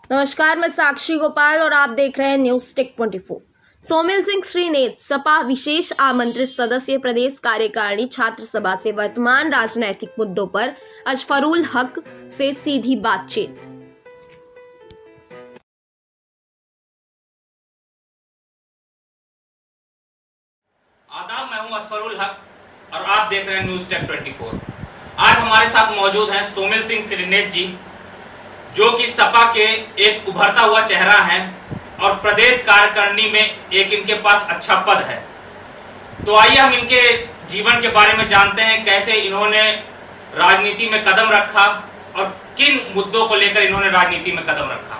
नमस्कार, मैं साक्षी गोपाल और आप देख रहे हैं न्यूज टेक 24। सोमिल सिंह श्रीनेत सपा विशेष आमंत्रित सदस्य प्रदेश कार्यकारिणी छात्र सभा से वर्तमान राजनैतिक मुद्दों पर अजफरुल हक से सीधी बातचीत। आदाब, मैं हूं अजफरुल हक और आप देख रहे हैं न्यूज टेक 24। आज हमारे साथ मौजूद हैं सोमिल सिंह श्रीनेत जी, जो कि सपा के एक उभरता हुआ चेहरा है और प्रदेश कार्यकारिणी में एक इनके पास अच्छा पद है। तो आइए हम इनके जीवन के बारे में जानते हैं, कैसे इन्होंने राजनीति में कदम रखा और किन मुद्दों को लेकर इन्होंने राजनीति में कदम रखा।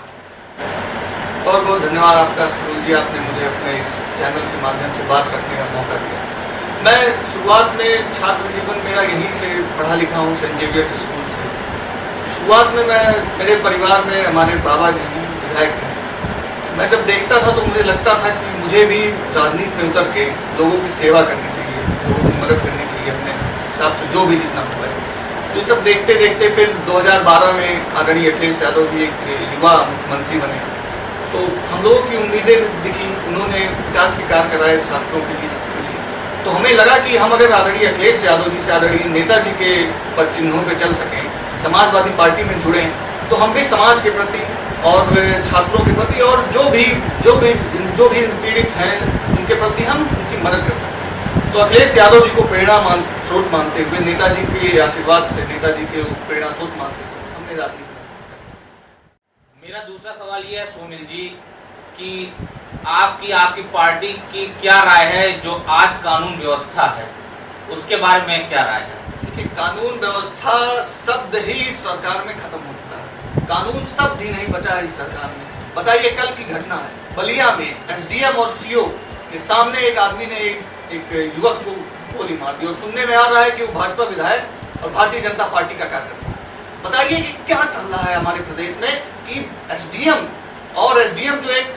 बहुत बहुत धन्यवाद आपका सुनील जी, आपने मुझे अपने इस चैनल के माध्यम से बात रखने का मौका दिया। मैं शुरुआत में छात्र जीवन मेरा यहीं से पढ़ा लिखा हूँ, सेंट जेवियर स्कूल से। शुरुआत में मेरे परिवार में हमारे बाबा जी हैं, विधायक हैं। मैं जब देखता था तो मुझे लगता था कि मुझे भी राजनीति में उतर के लोगों की सेवा करनी चाहिए, लोगों की मदद करनी चाहिए अपने हिसाब से, जो भी जितना हो पाए। तो ये सब देखते देखते फिर 2012 में आदरणीय अखिलेश यादव जी एक युवा मुख्यमंत्री बने, तो हम लोगों की उम्मीदें दिखी। उन्होंने विकास के कार्य कराए छात्रों के लिए, सबके लिए। तो हमें लगा कि हम अगर आदरणीय अखिलेश यादव जी से, आदरणीय नेताजी के पद चिन्हों पर चल सकें, समाजवादी पार्टी में जुड़ें, तो हम भी समाज के प्रति और छात्रों के प्रति और जो भी पीड़ित हैं उनके प्रति हम उनकी मदद कर सकते हैं। तो अखिलेश यादव जी को प्रेरणा स्रोत मानते हुए, नेताजी के आशीर्वाद से, नेताजी के प्रेरणा स्रोत मानते हुए हमने राजनीति। मेरा दूसरा सवाल ये है सोमिल जी कि आपकी पार्टी की क्या राय है जो आज कानून व्यवस्था है, उसके बारे में क्या राय है? देखिए, कानून व्यवस्था शब्द ही सरकार में खत्म हो चुका है। कानून शब्द ही नहीं बचा है इस सरकार में। बताइए, कल की घटना है, बलिया में एसडीएम और सीओ के सामने एक आदमी ने एक युवक को गोली मार दी और सुनने में आ रहा है कि वो भाजपा विधायक और भारतीय जनता पार्टी का कार्यकर्ता है। बताइए कि क्या चल रहा है हमारे प्रदेश में कि एसडीएम जो एक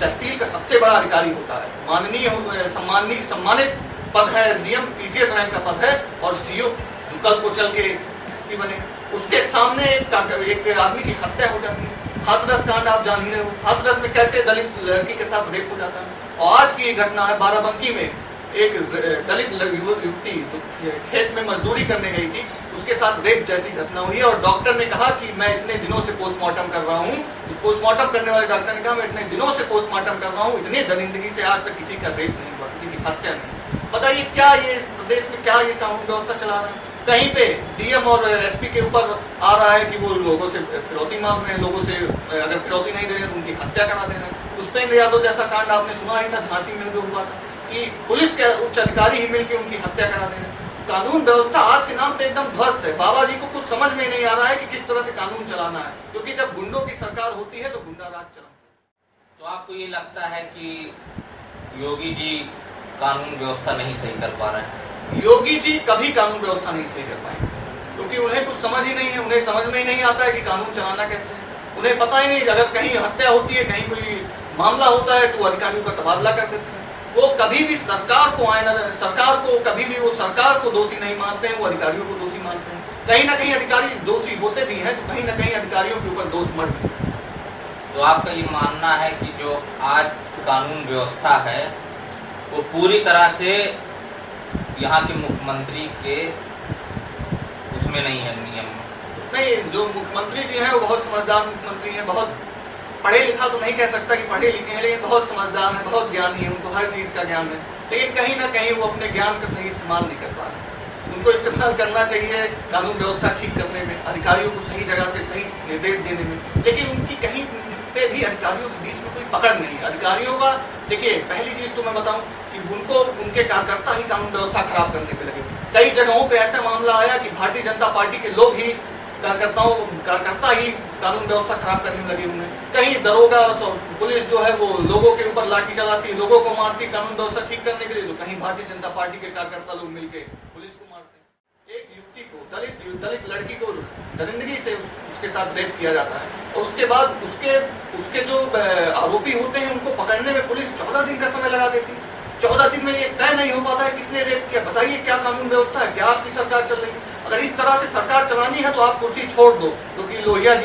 तहसील का सबसे बड़ा अधिकारी होता है, माननीय सम्मानित पद है, एसडीएम पीसीएस रैंक का पद है, और सीओ जो कल को चल के एसपी बने, उसके सामने एक आदमी की हत्या हो जाती है। हाथरस कांड आप जान ही रहे हो, हाथरस में कैसे दलित लड़की के साथ रेप हो जाता है। और आज की घटना है बाराबंकी में, एक दलित युवती जो खेत में मजदूरी करने गई थी, उसके साथ रेप जैसी घटना हुई है। और डॉक्टर ने कहा कि मैं इतने दिनों से पोस्टमार्टम कर रहा हूँ। उस पोस्टमार्टम करने वाले डॉक्टर ने कहा मैं इतने दिनों से पोस्टमार्टम कर रहा हूँ, इतनी दरिंदगी से आज तक किसी का रेप नहीं हुआ, किसी की हत्या नहीं। बताइए, क्या ये इस प्रदेश में क्या ये कानून व्यवस्था चला रहे हैं? कहीं पे डीएम और एसपी के ऊपर आ रहा है कि वो लोगों से फिरौती मांग रहे हैं, लोगों से अगर फिरौती नहीं दे रहे तो उनकी हत्या करा दे रहे हैं। पुष्पेंद्र यादव जैसा कांड आपने सुना ही था, झांसी में जो हुआ था कि पुलिस के उच्च अधिकारी ही मिलकर उनकी हत्या करा दे रहे हैं। कानून व्यवस्था आज के नाम पे एकदम ध्वस्त है। बाबा जी को कुछ समझ में नहीं आ रहा है कि किस तरह से कानून चलाना है, क्योंकि जब गुंडों की सरकार होती है तो गुंडा राज चला। तो आपको ये लगता है कि योगी जी कानून व्यवस्था नहीं सही कर पा रहे हैं? योगी जी कभी कानून व्यवस्था नहीं सही कर पाएंगे, क्योंकि उन्हें कुछ समझ ही नहीं है। उन्हें समझ में ही नहीं आता है कि कानून चलाना कैसे है। उन्हें पता ही नहीं, अगर कहीं हत्या होती है, कहीं कोई मामला होता है तो अधिकारियों का तबादला कर देते हैं। वो कभी भी सरकार को दोषी नहीं मानते हैं, वो अधिकारियों को दोषी मानते हैं। कहीं ना कहीं अधिकारी दोषी होते भी हैं, तो कहीं ना कहीं अधिकारियों के ऊपर दोष मर भी। तो आपका ये मानना है कि जो आज कानून व्यवस्था है वो पूरी तरह से यहाँ के मुख्यमंत्री के उसमें नहीं है, नियम में नहीं। जो मुख्यमंत्री जी हैं वो बहुत समझदार मुख्यमंत्री हैं, बहुत पढ़े लिखा तो नहीं कह सकता कि पढ़े लिखे हैं, लेकिन बहुत समझदार हैं, बहुत ज्ञानी हैं, उनको हर चीज़ का ज्ञान है। लेकिन कहीं ना कहीं वो अपने ज्ञान का सही इस्तेमाल नहीं कर पा रहे। उनको इस्तेमाल करना चाहिए कानून व्यवस्था ठीक करने में, अधिकारियों को सही जगह से सही निर्देश देने में, लेकिन उनकी कहीं पे भी अधिकारियों के बीच में कोई पकड़ नहीं है। अधिकारियों का देखिए, पहली चीज़ तो मैं बताऊं कि उनके कार्यकर्ता ही कानून व्यवस्था खराब करने पे लगे। कई जगहों पे ऐसा मामला आया कि भारतीय जनता पार्टी के लोग ही कार्यकर्ता ही कानून व्यवस्था खराब करने में लगे हुए हैं। कहीं दरोगा पुलिस जो है वो लोगों के ऊपर लाठी चलाती, लोगों को मारती कानून व्यवस्था ठीक करने के लिए, तो कहीं भारतीय जनता पार्टी के कार्यकर्ता लोग मिलकर पुलिस को मारते हैं। एक युवती को, दलित लड़की को दरिंदगी से उसके साथ रेप किया जाता है, और उसके बाद उसके जो आरोपी होते हैं उनको पकड़ने में पुलिस 14 दिन का समय लगा देती है। 14 दिन में ये तय नहीं हो पाता है किसने रेप किया। बताइए, क्या कानून व्यवस्था है? क्या आपकी सरकार चल रही है? अगर इस तरह से सरकार चलानी है तो आप कुर्सी छोड़ दो, क्योंकि लोहिया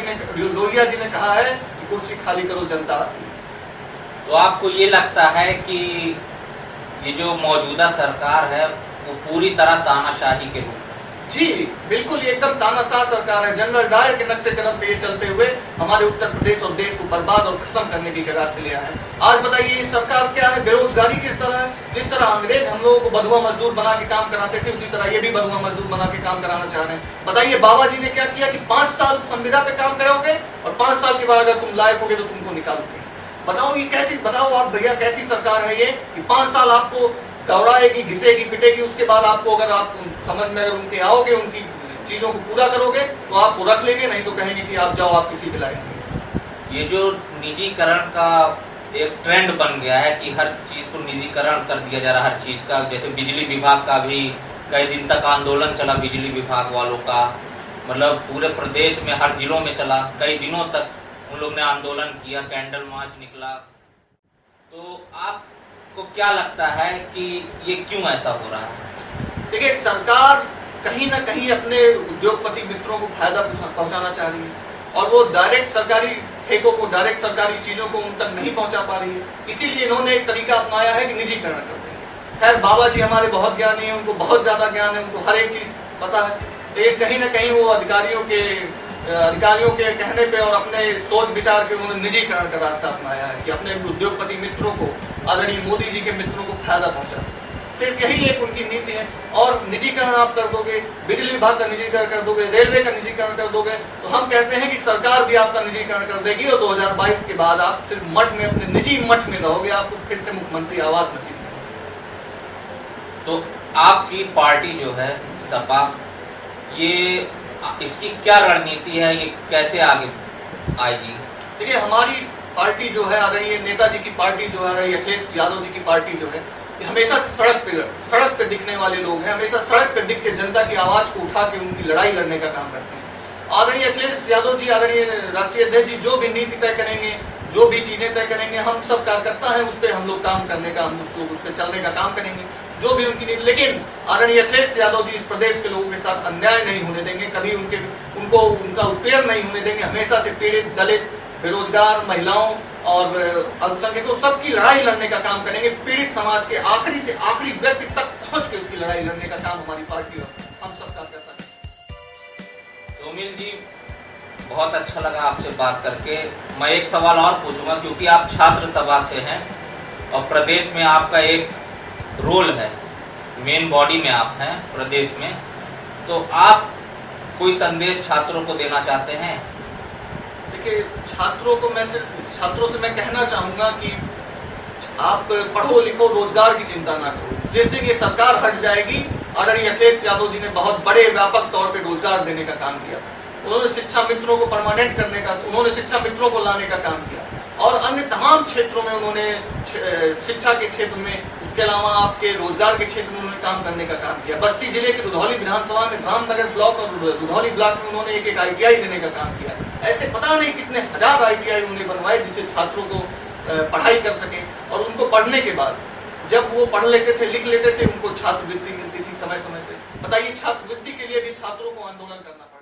जी ने कहा है कि कुर्सी खाली करो, जनता आती है। तो आपको ये लगता है कि ये जो मौजूदा सरकार है वो पूरी तरह तानाशाही के रूप? जी बिल्कुल, ये एकदम तानाशाह सरकार है। जनरल डायर के नक्शे कदम पे ये चलते हुए हमारे उत्तर प्रदेश और देश को बर्बाद और खत्म करने की कगार पे ले आए हैं। आज बताइए ये सरकार क्या है, बेरोजगारी किस तरह है। जिस तरह अंग्रेज हम लोगों को बधुआ मजदूर बना के काम कराते थे, उसी तरह ये भी बधुआ मजदूर बना के काम कराना चाह रहे हैं। बताइए बाबा जी ने क्या किया कि 5 साल संविदा पे काम करोगे और 5 साल के बाद अगर तुम लायक होगे तो तुमको निकालोगे। बताओ ये कैसी, बताओ आप भैया कैसी सरकार है ये कि 5 साल आपको दौड़ाएगी, घिसेगी, पिटेगी, उसके बाद आपको अगर आप समझ में अगर उनके आओगे, उनकी चीजों को पूरा करोगे तो आपको रख लेंगे, नहीं तो कहेंगे कि आप जाओ, आप किसी के लायक नहीं। ये जो निजीकरण का एक ट्रेंड बन गया है कि हर चीज को निजीकरण कर दिया जा रहा है, हर चीज का, जैसे बिजली विभाग का भी कई दिन तक आंदोलन चला, बिजली विभाग वालों का, मतलब पूरे प्रदेश में हर जिलों में चला, कई दिनों तक उन लोग ने आंदोलन किया, कैंडल मार्च निकला। तो आपको क्या लगता है कि ये क्यों ऐसा हो रहा है? देखिए सरकार कहीं ना कहीं अपने उद्योगपति मित्रों को फायदा पहुंचाना चाह रही है और वो डायरेक्ट सरकारी ठेकों को, डायरेक्ट सरकारी चीजों को उन तक नहीं पहुंचा पा रही है। इसीलिए इन्होंने एक तरीका अपनाया है कि निजीकरण कर देंगे। खैर बाबा जी हमारे बहुत ज्ञानी है, उनको बहुत ज्यादा ज्ञान है, उनको हर एक चीज पता है, लेकिन कहीं ना कहीं वो अधिकारियों के कहने पे और अपने सोच विचार के उन्होंने निजीकरण का रास्ता अपनाया है कि अपने उद्योगपति मित्रों को, आदरणीय मोदी जी के मित्रों को फायदा पहुंचा सके। सिर्फ यही एक उनकी नीति है। और निजीकरण आप कर दोगे, बिजली विभाग का निजीकरण कर दोगे, रेलवे का निजीकरण कर दोगे, तो हम कहते हैं कि सरकार भी आपका निजीकरण कर देगी और 2022 के बाद आप सिर्फ मठ में, अपने निजी मठ में रहोगे, आपको फिर से मुख्यमंत्री आवास नसीब नहीं। तो आपकी पार्टी जो है सपा, ये इसकी क्या रणनीति है, ये कैसे आगे आएगी? देखिए हमारी पार्टी जो है, आदरणीय नेताजी की पार्टी जो है, आदरणीय अखिलेश यादव जी की पार्टी जो है, हमेशा से सड़क पे दिखने वाले लोग हैं, हमेशा सड़क पे दिख के जनता की आवाज को उठा के उनकी लड़ाई लड़ने का काम करते हैं। आदरणीय अखिलेश यादव जी, आदरणीय राष्ट्रीय अध्यक्ष जी जो भी नीति तय करेंगे, जो भी चीजें तय करेंगे, हम सब कार्यकर्ता हैं, उस पर हम लोग काम करने का, हम लोग उस पर चलने का काम करेंगे, जो भी उनकी नीति। लेकिन आदरणीय अखिलेश यादव जी इस प्रदेश के लोगों के साथ अन्याय नहीं होने देंगे, कभी उनका उत्पीड़न नहीं होने देंगे। हमेशा से पीड़ित, दलित, बेरोजगार, महिलाओं और अल्पसंख्यकों सबकी लड़ाई लड़ने का काम करेंगे। पीड़ित समाज के आखिरी से आखिरी व्यक्ति तक पहुंच के उसकी लड़ाई लड़ने का काम हमारी पार्टी और हम सब कार्यकर्ता करेंगे। सोमिल जी, बहुत अच्छा लगा आपसे बात करके। मैं एक सवाल और पूछूंगा, क्योंकि आप छात्र सभा से हैं और प्रदेश में आपका एक रोल है, मेन बॉडी में आप हैं प्रदेश में, तो आप कोई संदेश छात्रों को देना चाहते हैं? देखिए छात्रों से मैं कहना चाहूंगा कि आप पढ़ो लिखो, रोजगार की चिंता ना करो। जिस दिन ये सरकार हट जाएगी, आदरणीय अखिलेश यादव जी ने बहुत बड़े व्यापक तौर पे रोजगार देने का काम किया। उन्होंने शिक्षा मित्रों को परमानेंट करने का, उन्होंने शिक्षा मित्रों को लाने का काम किया और अन्य तमाम क्षेत्रों में उन्होंने, शिक्षा के क्षेत्र में, उसके अलावा आपके रोजगार के क्षेत्र में उन्होंने काम करने का काम किया। बस्ती जिले के रुधौली विधानसभा में रामनगर ब्लॉक और रुधौली ब्लॉक में उन्होंने एक ITI देने का काम किया। ऐसे पता नहीं कितने हजार ITI उन्होंने बनवाए जिससे छात्रों को पढ़ाई कर सके और उनको पढ़ने के बाद जब वो पढ़ लेते थे, लिख लेते थे, उनको छात्रवृत्ति मिलती थी समय समय पे। बताइए छात्रवृत्ति के लिए भी छात्रों को आंदोलन करना पड़ा।